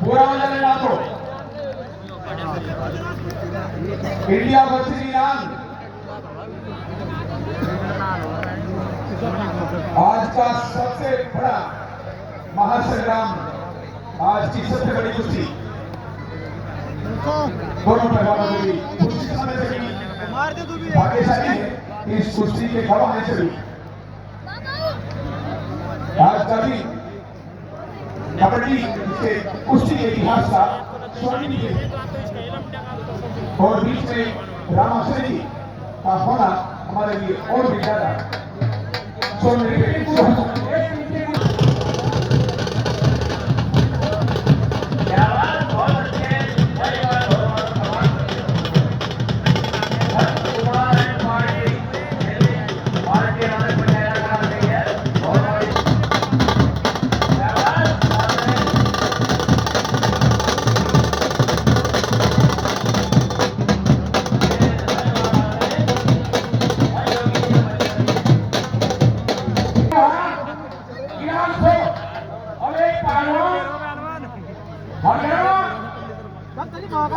पूरा हो जाने ना तो इंडिया वर्सेस ईरान आज का सबसे बड़ा महासंग्राम, आज की सबसे बड़ी कुश्ती दोनों पहलवानों की कुश्ती समय से भी भाग्यशाली है। इस कुश्ती के गवाह हैं सभी। आज का भी कबड्डी के कुश्ती के इतिहास का स्वर्णिम है और बीच में रामाश्री जी का होना हमारे लिए और भी ज्यादा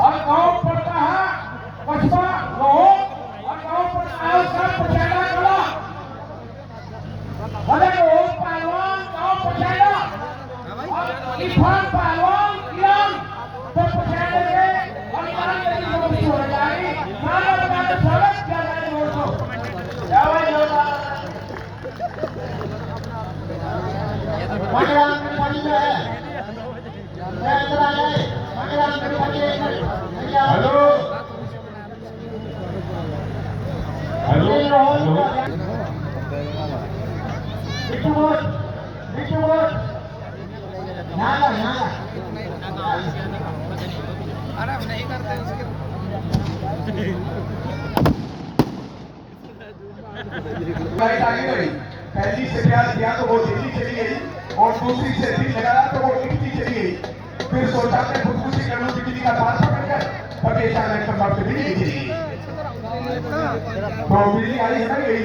और गाँव पड़ता है कस्बा लोहो और गाँव पड़ता है सब पचाना कला भले लोहो पहलवान गाँव पचाना और इरफान पहलवान ईरान तो पचाने के और ईरान के लिए कोशिश हो जाएगी। सारा बना स्वागत किया जाए दोस्तों। जय जोधा मंगलम पड़ी है हेलो हेलो अरे हम नहीं करते उसके पहली से प्यार किया तो वो दिल्ली चली गई और दूसरी से दिल लगाया तो वो इटली चली गई। फिर सोचा मैं खुदकुशी कर लूं बिजली का तार पकड़कर, पर अचानक संभव से बिजली चली गई। तो बिजली आई है ना गई।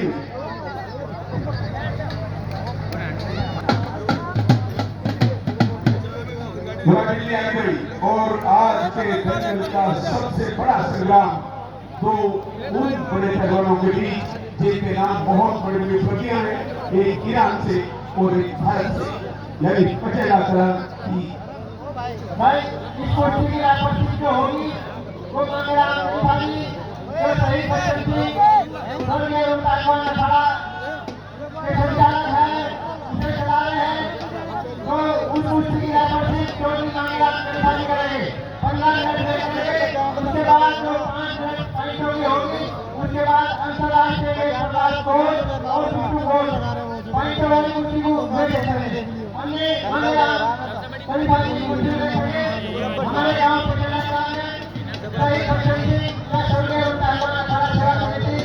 बिजली आई गई और आज के दंगल का सबसे बड़ा संग्राम तो उन बड़े पहलवानों के बीच जिनके नाम बहुत बड़ी बड़ी प्रतियां हैं, एक ईरान से और एक भारत से, यानी पटेला की भाई इस कोठी की आपत्ति जो होगी वो मंगलम त्रिपाठी जो सही पद्धति स्वर्गीय ताइवान अखाड़ा के संचालक है उसे चला रहे हैं। तो उस कोठी की आपत्ति जो भी मंगलम त्रिपाठी करेंगे 15 मिनट में करेंगे। उसके बाद जो 5 मिनट फाइटों की होगी उसके बाद अंतर्राष्ट्रीय में सरदार गोल और बिट्टू गोल फाइटों वाली कुश्ती को भेजे करेंगे। हमने मंगलम त्रिपाठी की कुश्ती में हमारे गांव पटेला ग्राम में सही पद्धति या स्वर्गीय ताइवान अखाड़ा सेवा समिति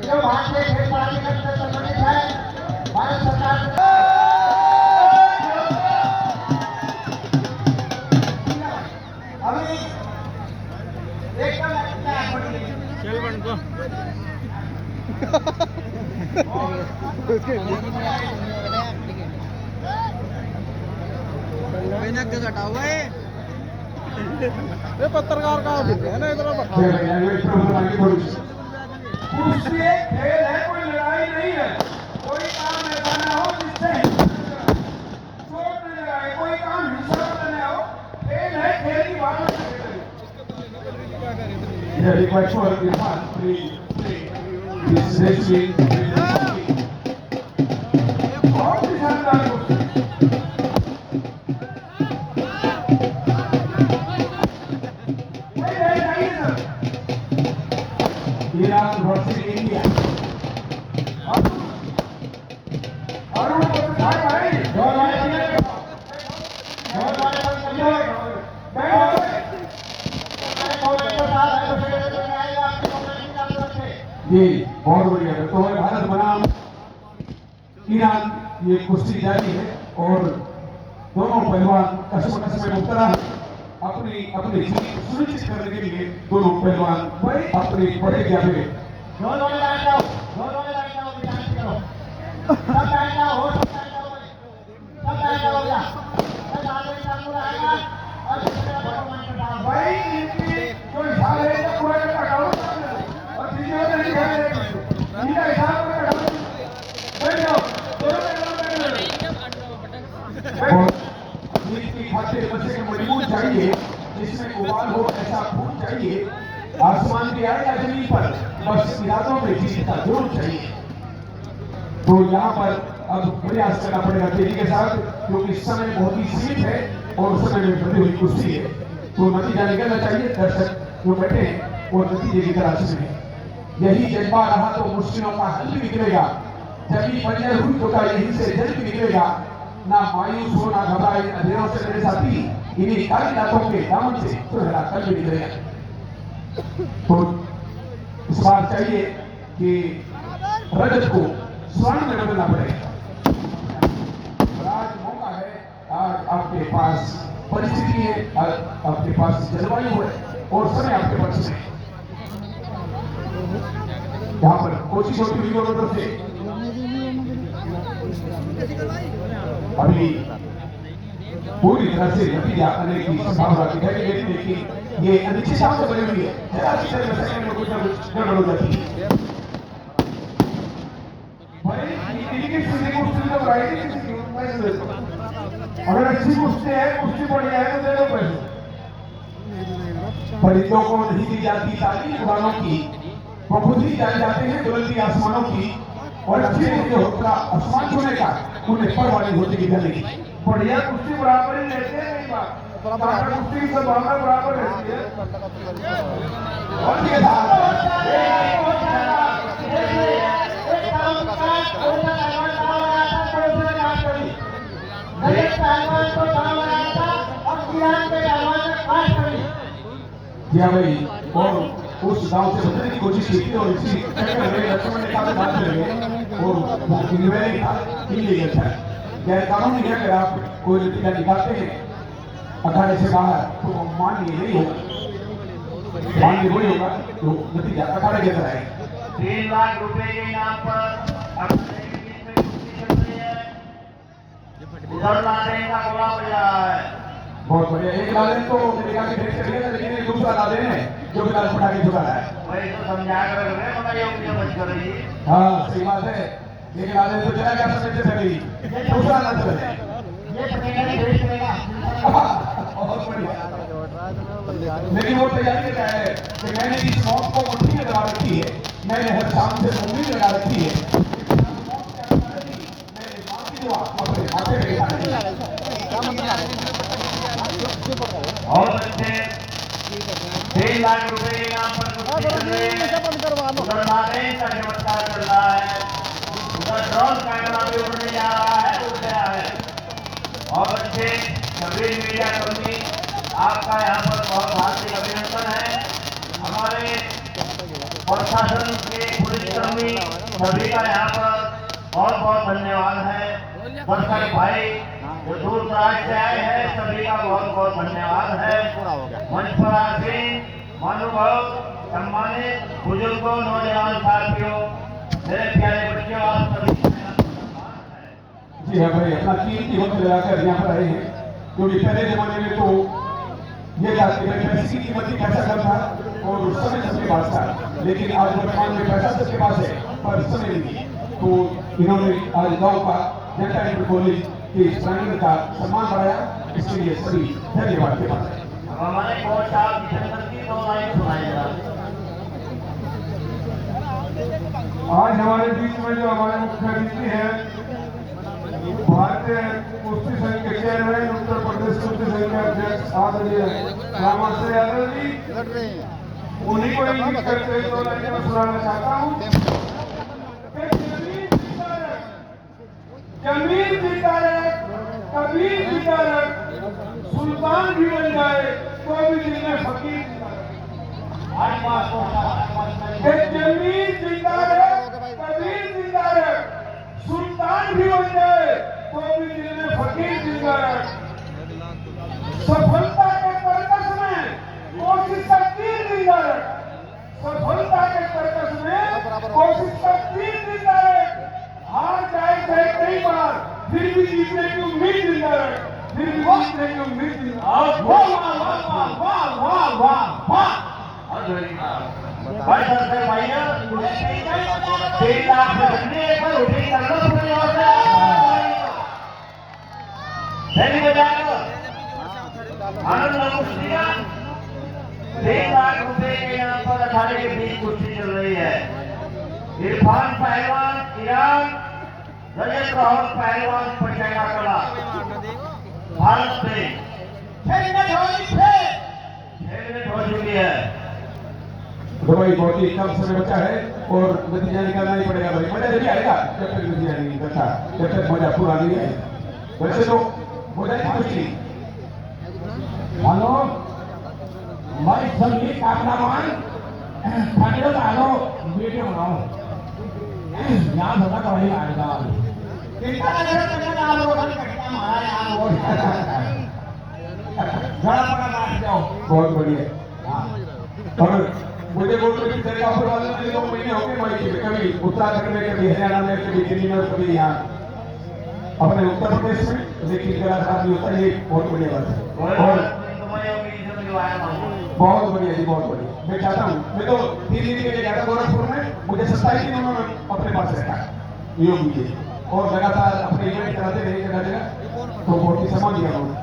जो भारतीय खेल प्राधिकरण से संबंधित है, भारत सरकार अभी एकदम चल बन को घटा हुआ है ये पत्रकार का है ना इतना कुश्ती एक खेल है, कोई लड़ाई नहीं है। कोई काम ऐसा ना हो जिससे चोट न लगाए, कोई काम हिंसा न हो। खेल है, खेल की बात बहुत ही शानदार ईरान वर्सेस इंडिया और भाई जी बहुत बढ़िया। तो भारत बनाम ईरान ये कुश्ती जारी है और दोनों पहलवान कसम में मुब्तला है। अपनी अपनी जीत सुनिश्चित करने के लिए दोनों पहलवान अपने बड़े जावे दोनों में बैठ जाओ विचार करो सब बैठ जाओ हो सब बैठ जाओ क्या मैं आगे सामने आएगा भाई इनकी जो हिसाब है इसका पूरा का हटाओ और तीसरे वाले नहीं खाने इनका हिसाब पूरा हटाओ। बैठ जाओ दोनों की खाते बच्चे के मजबूत चाहिए जिसमें उबाल हो ऐसा खून चाहिए आसमान के आए या जमीन पर बस इरादों में जीत का जोर चाहिए। तो यहाँ पर अब प्रयास करना पड़ेगा तेजी के साथ क्योंकि समय बहुत ही सीमित है और समय में बनी हुई कुश्ती है तो नतीजा निकलना चाहिए। दर्शक जो बैठे हैं और नतीजे की तलाश में यही जज्बा रहा तो मुश्किलों का हल भी निकलेगा। जब भी बंजर हुई तो का यहीं से जल भी निकलेगा। ना मायूस हो ना घबराए इन अंधेरों से मेरे साथी इन्हीं काली रातों के दामन से सुनहरा कल भी निकलेगा। तो इस बार चाहिए कि रजत को स्वर्ण में बदलना पड़ेगा। आज मौका है, आज आपके पास परिस्थिति है, आपके पास जलवायु है और समय आपके पास है। यहाँ पर कोशिश होती हुई दोनों तरफ से अभी पूरी तरह से नतीजा आने की संभावना दिखाई देती है लेकिन ये अनिश्चितता से बनी हुई है। जरा सी देर में सेकंड में कुछ ना कुछ गड़बड़ हो जाती है। अगर अच्छी कुश्ती है कुश्ती बढ़िया है तो दे दो पैसे। परिंदों को नहीं दी जाती तालीम उड़ानों की वो खुद ही जान जाते हैं बुलंदी आसमानों की और अच्छी जो होता आसमान छूने का उन्हें पर वाली होती की गले की बढ़िया कुश्ती बराबर ही लेते हैं। कई बार कुश्ती की संभावना बराबर रहती है और ये जी भाई और उस गांव से बचने की कोशिश की थी और इसी लक्ष्मण ने कहा बात करेंगे और इनलीगल था गैर कानूनी है। अगर आप कोई नतीजा निकालते हैं अखाड़े से बाहर तो मान्य नहीं होगा, मान्य वही होगा तो नतीजा अखाड़े के तरह है। 3 लाख रुपए के इनाम पर उधर लादेन का गोला बज रहा है। बहुत बढ़िया। एक लादेन तो मेरे ख्याल से भेज कर दिया लेकिन एक दूसरा लादेन है जो बिना पटाखे झुका रहा है। वही तो समझा कर रहे हैं मगर ये उंगलियां बच कर रही है। हाँ सही बात है। एक लादेन तो चला गया समय से पहले दूसरा लादेन है ये पटेगा नहीं भेज करेगा। बहुत बढ़िया। लेकिन वो तैयारी क्या है कि मैंने इस मौत को मुट्ठी में दबा रखी है, मैंने हर शाम से उम्मीद लगा रखी है। और बच्चे 3 लाख रुपए के इनाम पर कुश्ती चल रही है। उधर लादेन का चमत्कार चल रहा है, उधर ड्रोन कैमरा भी उड़ने जा रहा है, उड़ गया है। और बच्चे सभी मीडिया कर्मी आपका यहाँ पर बहुत हार्दिक अभिनंदन है। हमारे प्रशासन के पुलिसकर्मी सभी का यहाँ पर बहुत बहुत धन्यवाद है। दर्शक भाई जो दूर दराज से आए हैं सभी का बहुत बहुत धन्यवाद है। मंच पर आसीन महानुभाव सम्मानित बुजुर्गों नौजवान साथियों मेरे प्यारे बच्चों आप सभी जी हाँ भाई अपना कीमती वक्त लगाकर यहाँ पर आए हैं क्योंकि पहले जमाने में तो ये था कि पैसे की कीमत ही पैसा कम था और उस समय सबके पास था लेकिन आज वर्तमान में पैसा सबके पास है पर समय नहीं। तो इन्होंने आज गाँव का जनता इंटर कॉलेज के प्रांगण का सम्मान बढ़ाया इसके लिए सभी धन्यवाद के बाद हमारे कोच साहब की 2 लाइन सुनाई जरा। आज हमारे बीच में जो हमारे मुख्य अतिथि है भारतीय कुश्ती संघ के चेयरमैन उत्तर प्रदेश कुश्ती संघ के अध्यक्ष आदरणीय रामाश्रय यादव जी उन्हीं को इंगित करते हुए 2 लाइन में सुनाना चाहता हूँ। जमीन जीता रहे कबीर जीता रहे सुल्तान भी बन जाए तो भी दिल में फकीर जमीन जीता रहे कबीर जीता रहे सुल्तान भी बन जाए तो भी दिल में फकीर जीता रहे। सफलता के कर्कश में कोशिश का तीर जीता रहे सफलता के कर्कश में कोशिश का तीर जीता रहे। हार जाए चाहे कई बार फिर भी जीतने की उम्मीद जिंदा रहे फिर भी जीतने की उम्मीद थी। और वाह वाह वाह वाह वाह वाह वाह। भाई दर्शक भाइयों 3 लाख से बढ़ने पर उठी कर लो पूरी ओर से सही बजाओ आनंद कुश्तियां 3 लाख रुपए के यहाँ पर अखाड़े के बीच कुश्ती चल रही है। इरफान पहलवान ईरान, रजत राहुल पहलवान पचैना कला भारत से 6 मिनट हो चुकी है। तो भाई बहुत ही कम समय बचा है और नतीजा निकालना ही पड़ेगा भाई। मजा जब आएगा जब तक नतीजा नहीं निकलता, जब तक मजा पूरा नहीं है। वैसे तो हो जाएगी खुशी। हेलो भाई संगीत कामनामान फाइनल डालो वीडियो बनाओ यहाँ होगा तो वही आएगा। बहुत बढ़िया। और मुझे बोल रहे थे तेरे ऑफर वाले ने 2 महीने हो गए भाई, कभी उत्तराखंड में, कभी हरियाणा में, कभी दिल्ली में, कभी यहाँ अपने उत्तर प्रदेश में, लेकिन मेरा साथ नहीं होता। ये बहुत बढ़िया बात है और बहुत बढ़िया जी, बहुत बढ़िया। मैं चाहता हूँ, मैं तो 3 दिन के लिए गया था गोरखपुर में, मुझे 27 दिन उन्होंने अपने पास रखा योगी जी और लगातार अपने इवेंट कराते रहे जगह जगह, तो बहुत ही सम्मान दिया उन्होंने।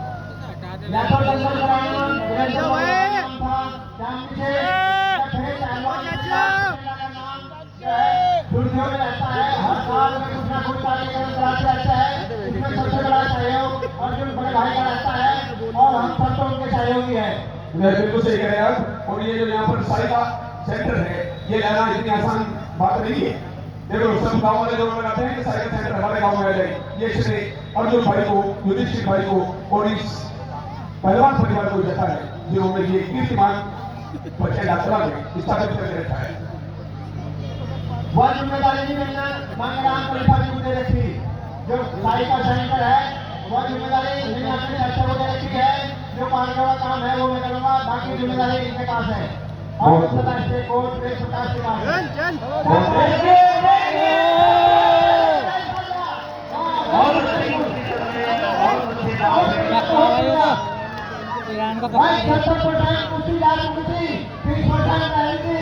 सुर्खियों में रहता है, हर साल में कुछ ना कुछ कार्यक्रम कराते रहता है। इसमें सबसे बड़ा सहयोग अर्जुन बड़े भाई का रहता है और हम सब तो उनके सहयोगी है। बिल्कुल सही कह रहे हैं आप। और ये जो यहाँ पर साइका सेंटर है, ये लाना इतनी आसान बात नहीं है। देखो सब गाँव वाले लोग लगाते हैं कि साइका सेंटर हमारे गाँव में आ जाए। ये श्रेय अर्जुन भाई को, युधिष्ठिर भाई को और इस पहलवान परिवार को देता है, जिन्होंने ये कीर्तिमान बच्चे यात्रा में स्थापित करके रखा है। वह जिम्मेदारी नहीं मिलना मंगराम कलिफा जी मुझे रखी, जो साइका सेंटर है वह जिम्मेदारी मैंने अपने अच्छा को रखी है। जो पालने का काम है वो मैं करूँगा, बाकी जिम्मेदारी इनके पास है। और प्रकाश से कोर्ट प्रेस प्रकाश के पास भाई 70% कुर्सी डाल कुर्सी 30% रहेंगे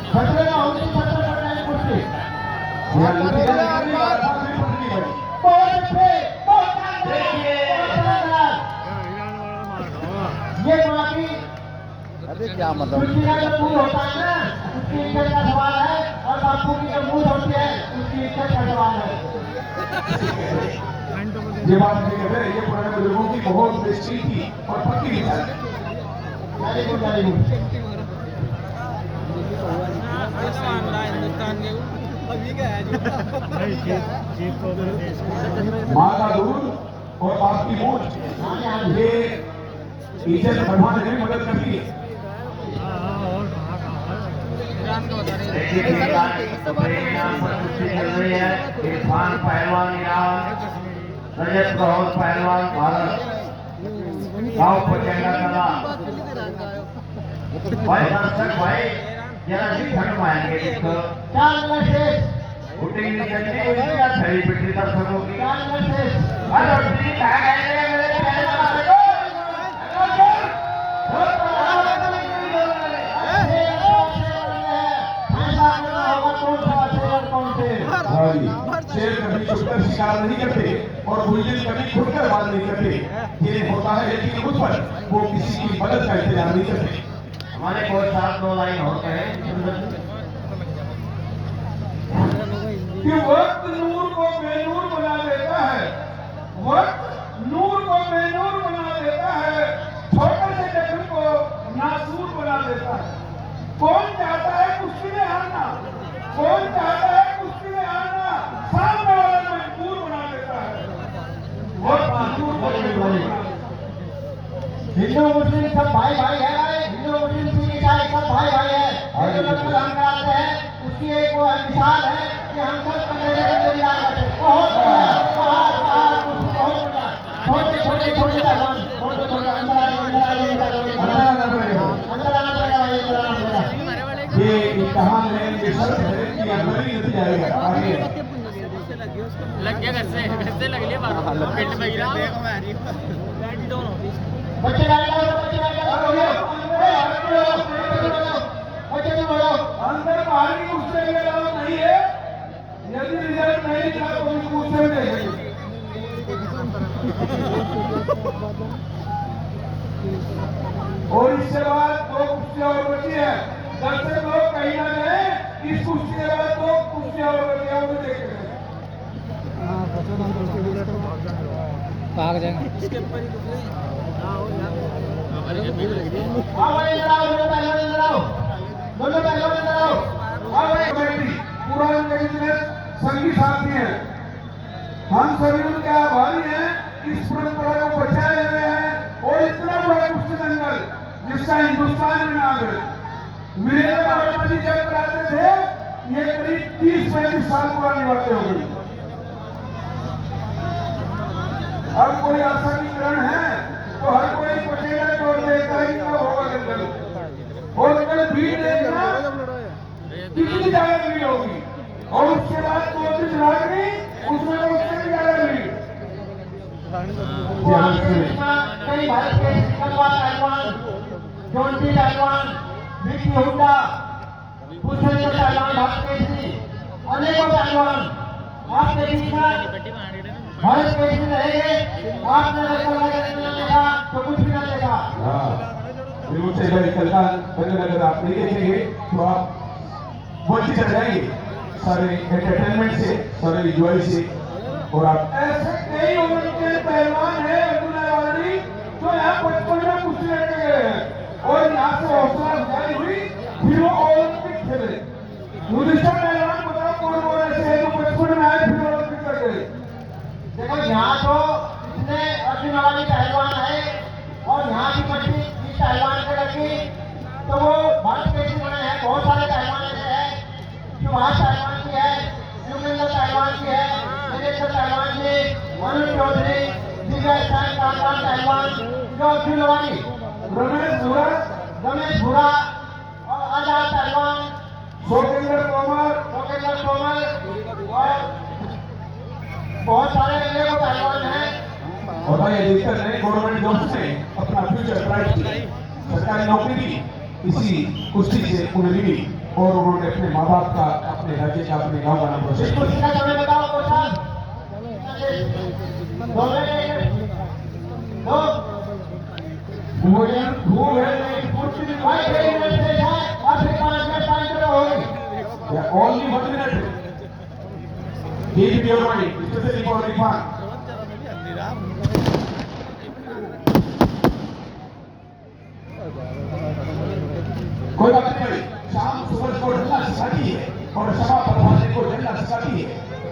खतरे में होगी 70% कुर्सी। ये बाकी अरे क्या मतलब कुर्सी का जो मूड होता है ना, उसकी इज्जत का सवाल है, और बापू की जो मूड होती है उसकी इज्जत का सवाल है। ये बात नहीं कर रहे, ये पुराने बुजुर्गों की बहुत दृष्टि थी और पक्की विचार। Very good very good. Hindustan के अभी क्या है माँ का दूध और बाप की मूछ ये इज्जत बढ़ाने में मदद करती है। इरफान पहलवान ईरान, रजत राहुल पहलवान भारत गाँव पचैना कला। भाई दर्शक भाई जरा भी ठंड मारेंगे इसको उठेगी जल्दी हुई या थैली पिटी दर्शकों की अरे उठी कहाँ गए मेरे शेर कभी छुपकर शिकार नहीं करते और बुलबुल कभी खुलकर बात नहीं करते। ये होता है लेकिन खुद पर वो किसी की मदद का इंतजार नहीं करते। हमारे कोई 7-9 लाइन होते हैं कि वक्त नूर को बेनूर बना देता है, वक्त नूर को बेनूर बना देता है, छोटे से जख्म को नासूर बना देता है। कौन चाहता है कुश्ती में हारना, कौन चाहता है कुश्ती में हारना, सामने वाला मजबूर बना देता है। वक्त नूर को बेनूर बना देता है। हिंदू मुस्लिम सब भाई भाई है भाई, हिंदू मुस्लिम सिख ईसाई सब भाई भाई है। जो लोग हम कराते हैं उसकी एक वो मिसाल है कि हम सब कमेरे के अंदर मिला करते हैं। बहुत छोटे छोटे छोटे पहलवान छोटे छोटे अंदर आने ये इम्तिहान है, ये शर्त है कि अंदर ही नहीं जाएगा आगे। लग गया घर से लग लिया बात पेट में गिरा नहीं दिखा तो भी पूछते हुए देखेंगे। और इसके बाद 2 कुश्तियां और बची है। दर्शक लोग कहीं ना गए, इस कुश्ती के बाद 2 कुश्तियां और बची है, वो देख रहे हैं। भाग जाएंगे आओ भाई इधर आओ, दोनों पहलवान इधर आओ, दोनों पहलवान इधर आओ। आओ भाई कमेटी पूरा उनके जितने संगी साथी हैं, हम सभी उनके आभारी हैं। इस परंपरा को बचाए हुए हैं और इतना बड़ा कुश्ती दंगल जिसका हिंदुस्तान में नाम है। वीरेंद्र आहूजा जी जब कराते थे, ये करीब 30-35 साल पुरानी बातें हो गई। अब कोई आशा की किरण है तो हर कोई पटेला छोड़ देता है कि होगा दंगल। और कल भीड़ देखना कितनी ज्यादा भीड़ होगी, और उसके बाद 2 दिन रात्रि उसमें तो उससे भी ज्यादा भीड़। कई भारत के कलवा पहलवान, जोंटी पहलवान, विकी हुड्डा, भूषण पहलवान, भारत केसरी, अनेकों पहलवान आपके बीच में भारत केसरी रहेंगे। आपने देखा तो कुछ भी ना देखा। से भाई कल का दंगल अगर आप नहीं देखेंगे तो आप वंचित रह जाएंगे सारे एंटरटेनमेंट से, सारे इंजॉय से। और आप ऐसे कई उम्र के पहलवान है अर्जुन जो यहाँ 55 में कुश्ती लड़के गए हैं और यहाँ से हौसला अफजाई हुई, फिर वो ओलंपिक खेले। मुझे पहलवान बताओ कौन ऐसे है जो 55 में आए फिर ओलंपिक कर गए। देखो यहाँ तो इतने अर्जुन वाली पहलवान है और यहाँ की पट्टी इस पहलवान के लगी तो वो भारत केसरी बने हैं। बहुत सारे पहलवान ऐसे हैं, सुभाष पहलवान की है, युगेंद्र पहलवान की है, नरेंद्र पहलवान जी, मनोज चौधरी, दिव्या स्थान कामरान पहलवान, जो दिलवानी, रमेश भूरा और आजाद पहलवान, सोकेंद्र तोमर और बहुत सारे अनेकों पहलवान हैं। और भाई अधिकतर नए गवर्नमेंट जॉब्स ने अपना फ्यूचर ब्राइट किया। सरकारी नौकरी भी इसी कुश्ती से उन्हें मिली और उन्होंने अपने माँ बाप का, अपने राज्य का, अपने गांव का नाम रोशन कुश्ती का समय बताओ कोच। भूल है कुश्ती भाई 1 मिनट से है और फिर 5 मिनट टाइम तो होगी। Only 1 minute Keep your money, especially for refund. कोई बात नहीं भाई, शाम सूरज को ढलना सिखाती है और शमा प्रभात को जलना सिखाती है।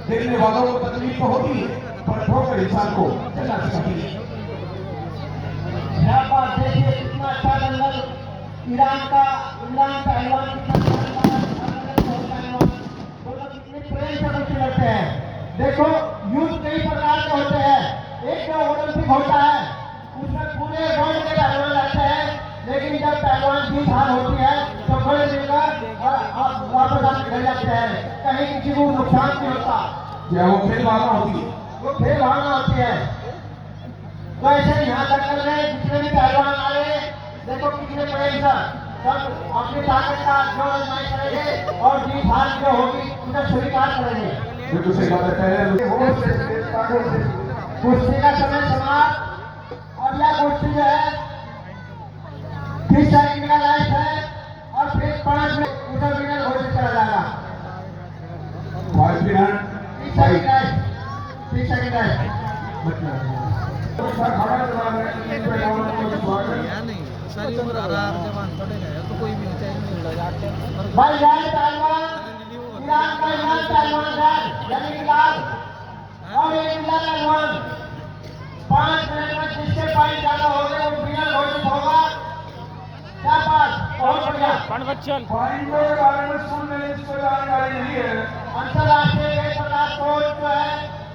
देखने वालों को तकलीफ तो होती है पर ठोकर इंसान को जलना सिखाती है। यहाँ पर देखिए कितना अच्छा दंगल ईरान पहलवान प्रेम से कुश्ती लड़ते हैं। देखो युद्ध कई प्रकार के होते हैं। एक जो ओलंपिक होता है उसमें पूरे वर्ल्ड के पहलवान रहते हैं, लेकिन जब पहलवान की हार होती है तो बड़े मिलकर वापस आप घर जाते हैं, कहीं किसी को नुकसान नहीं होता। क्या वो खेल भावना होती है? वो खेल भावना होती है। तो ऐसे यहाँ दंगल में जितने भी पहलवान आ रहे हैं, देखो कितने प्रेम से सब अपनी ताकत का जो आजमाइश करेंगे और जीत हार जो होगी उन्हें स्वीकार करेंगे। दूसरी बात है कुश्ती का समय समाप्त। और यह कुश्ती जो है 30 सेकंड का लाइफ है और फिर 5 मिनट उधर विनर घोषित करा जाएगा। 5 मिनट 30 सेकंड है। सारी उम्र आराम जवान पड़ेगा तो कोई भी चाहिए। भाई जान पहलवान ईरान का पहलवान यानी इलाज और एक पहलवान 5 मिनट में जिसके पॉइंट ज्यादा हो गए वो विनर घोषित होगा। क्या बात, बहुत बढ़िया। पॉइंटों के बारे में सुन लेने इसको जानकारी नहीं है। अंतरराष्ट्रीय एक प्रकार कोच जो है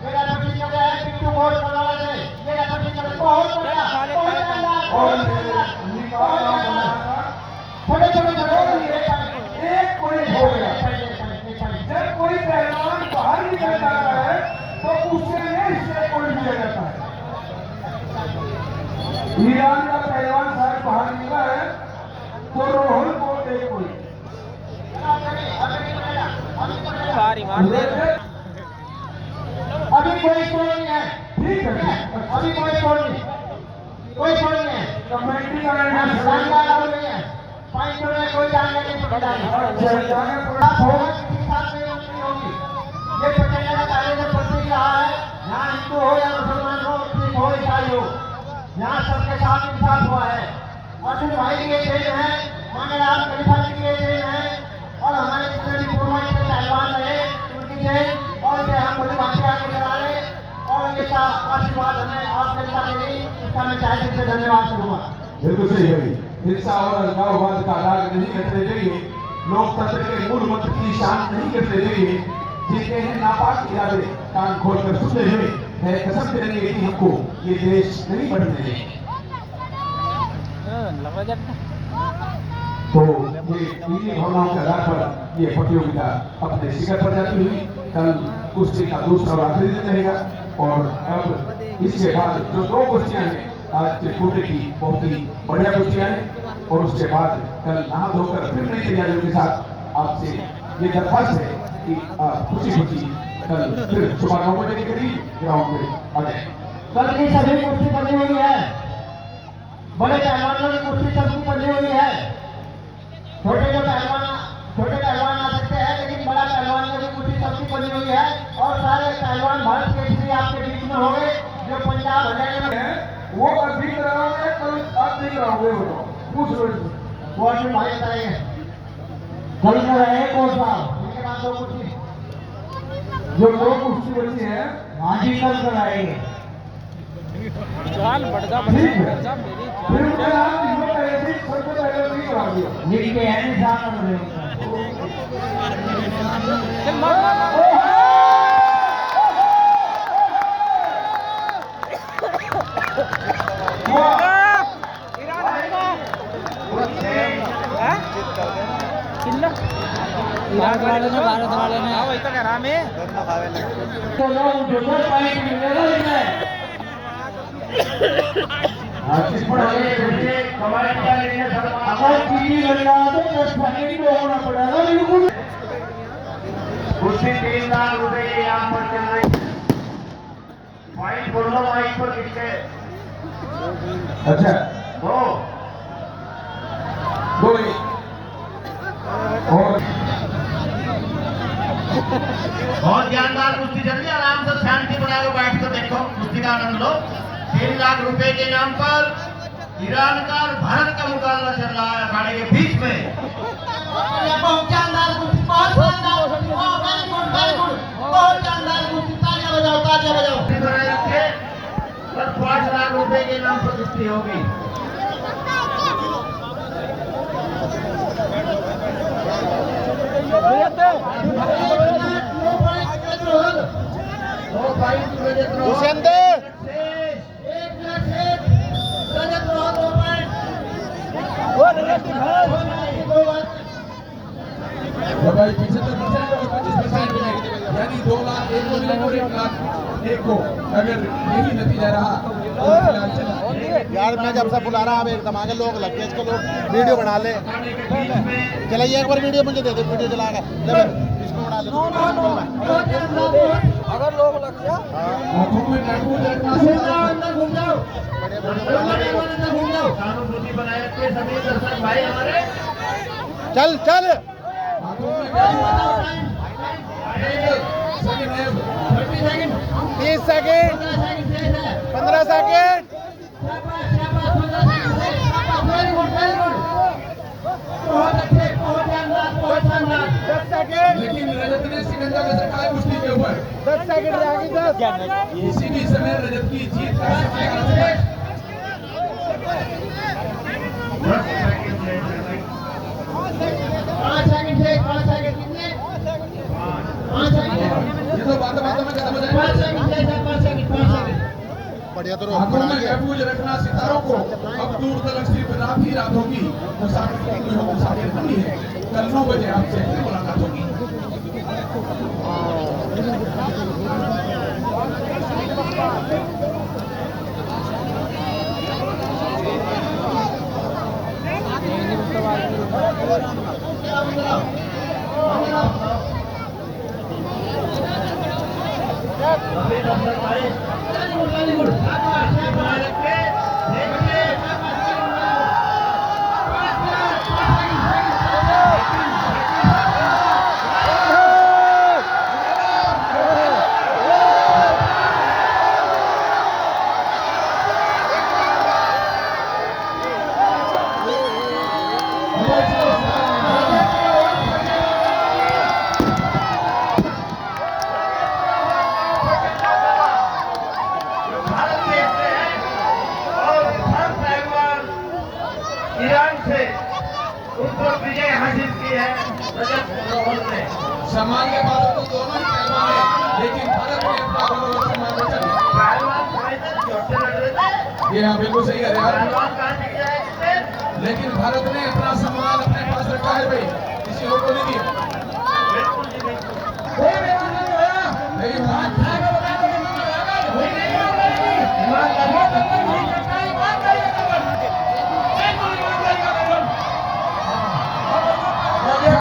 मेरा नतीजा है बिट्टू कोच करवाने से मेरा नतीजा बहुत बढ़िया छोटे एक पॉइंट हो गया। जब कोई पहलवान बाहर निकल जाता है तो उससे नहीं पॉइंट दिया जाता है। ईरान का पहलवान शायद बाहर निकला है तो रोहन को 1 पॉइंट। अभी कोई स्कोर नहीं है। ठीक है अभी कोई स्कोर नहीं, कोई स्कोर नहीं है। कमेटी का शानदार हो रही है, पॉइंट में कोई जाने नहीं पड़ता है। आप होगा किसी साथ में नहीं होगी। ये पटेला का पहले से प्रतीक रहा है, यहाँ हिंदू हो या मुसलमान हो, सिख हो, ईसाई हो, यहाँ सबके साथ इंसाफ हुआ है। अर्जुन भाई की ये ट्रेन है, मांगेलाल खलीफा की ये ट्रेन है, और हमारे जितने भी पूर्वज के पहलवान रहे उनकी ट्रेन, और ये हम बड़ी बातें आगे करा रहे, और ये आशीर्वाद हमें आप जनता के लिए, इसका मैं चाहे दिल से धन्यवाद करूँगा। बिल्कुल सही भाई। हिंसा और अलगाववाद का राग नहीं करते जाइए, लोकतंत्र के मूल मंत्र की शान नहीं करते जाइए। जिनके हैं नापाक इरादे कान खोलकर सुनते हुए है कसम करेंगे कि हमको ये देश नहीं बढ़ने देंगे। तो ये इन्हीं भावनाओं के आधार पर ये प्रतियोगिता अपने शिखर पर जाती हुई कल कुश्ती का दूसरा और आखिरी दिन रहेगा। और अब इसके बाद जो दो कुश्तियां हैं आज के छोटे की बहुत ही बढ़िया कुश्तियां हैं, और उसके बाद कल नहा धोकर फिर नई तैयारियों के साथ आपसे ये दरख्वास्त है कि आप खुशी खुशी कल फिर सुबह 9 बजे के करीब ग्राउंड में आ जाए। कल की सभी कुश्ती बनी हुई है, बड़े पहलवानों की कुश्ती सबकी बनी हुई है। छोटे पहलवान आ सकते हैं, लेकिन बड़ा पहलवान की कुश्ती सबकी बनी हुई है। और सारे पहलवान भारत के इसलिए आपके बीच में हो गए, जो पंजाब हरियाणा में वो अभी कराओगे कल आप नहीं कराओगे, वो पूछ लो वो अर्जुन भाई बताएंगे। कल का रहे कौन सा इनके पास दो कुश्ती, जो दो कुश्ती बची है हाँ जी कल कराएंगे। चाल बढ़गा ठीक है। बढ़गा मेरी फिर मैं आप तीनों पहले से सबसे पहले नहीं करा दिया। लिख के है निशान कर रहे हैं। चल मार भारत वाले ने हाँ वही तो कह रहा मैं तो लोग जो पॉइंट मिलेगा इनमें अगर चीनी बन रहा तो 10 सेकंड में होना पड़ेगा बिल्कुल। कुर्सी 3 लाख रुपए के यहाँ पर चल रही है। पॉइंट बोल लो माइक पर किसके अच्छा दो दो ही। और बहुत जानदार कुश्ती चल रही है, आराम से शांति बनाए हुए बैठ कर देखो, कुश्ती का आनंद लो। 3 लाख रुपए के नाम पर ईरान का और भारत का मुकाबला चल रहा है अखाड़े के बीच में। बहुत शानदार कुश्ती, बहुत शानदार कुश्ती, बहुत शानदार कुश्ती। तालियां बजाओ, तालियां बजाओ। कुश्ती बनाए रखे और 5 लाख रुपए के नाम पर कुश्ती होगी। भाई 75% और 25% यानी 2 लाख एक को मिलेगा और 1 लाख एक को। अगर यही नतीजा रहा तो फिलहाल चला। यार मैं जब से बुला रहा हूँ एकदम आगे लोग लग गए, इसको लोग वीडियो बना ले। चलाइए एक बार वीडियो मुझे दे दे, वीडियो चला कर इसको बना ले। अगर लोग लग गया आंखों में टैटू देखना से सहानुभूति बनाए रखे सभी दर्शक भाई हमारे। चल चल आंखों में टैटू 30 सेकंड 15 सेकंड। लेकिन रजत ने सिकंजा का सरकार कुश्ती के ऊपर 10 सेकंड आगे 10। किसी भी समय रजत की जीत का सवाल है। ये तो बात में खत्म हो जाएगा। बढ़िया तो आंखों में महफूज रखना सितारों को, अब दूर तलक सिर्फ रात ही रात होगी। मुसाफिर नहीं है, कल 9 बजे आपसे फिर मुलाकात होगी। सभी दर्शक रजत रोहन ने सम्मान के बाद तो दोनों ही पहलवान हैं, लेकिन भारत ने अपना गौरव सम्मान बचा लिया। पहलवान फाइनल चौथे लग रहे थे, ये हाँ बिल्कुल सही कह रहे हैं आप। पहलवान कहाँ दिख रहा है इसमें? लेकिन भारत ने अपना सम्मान अपने पास रखा है भाई, किसी और को नहीं दिया। बिल्कुल जी, बिल्कुल। लेकिन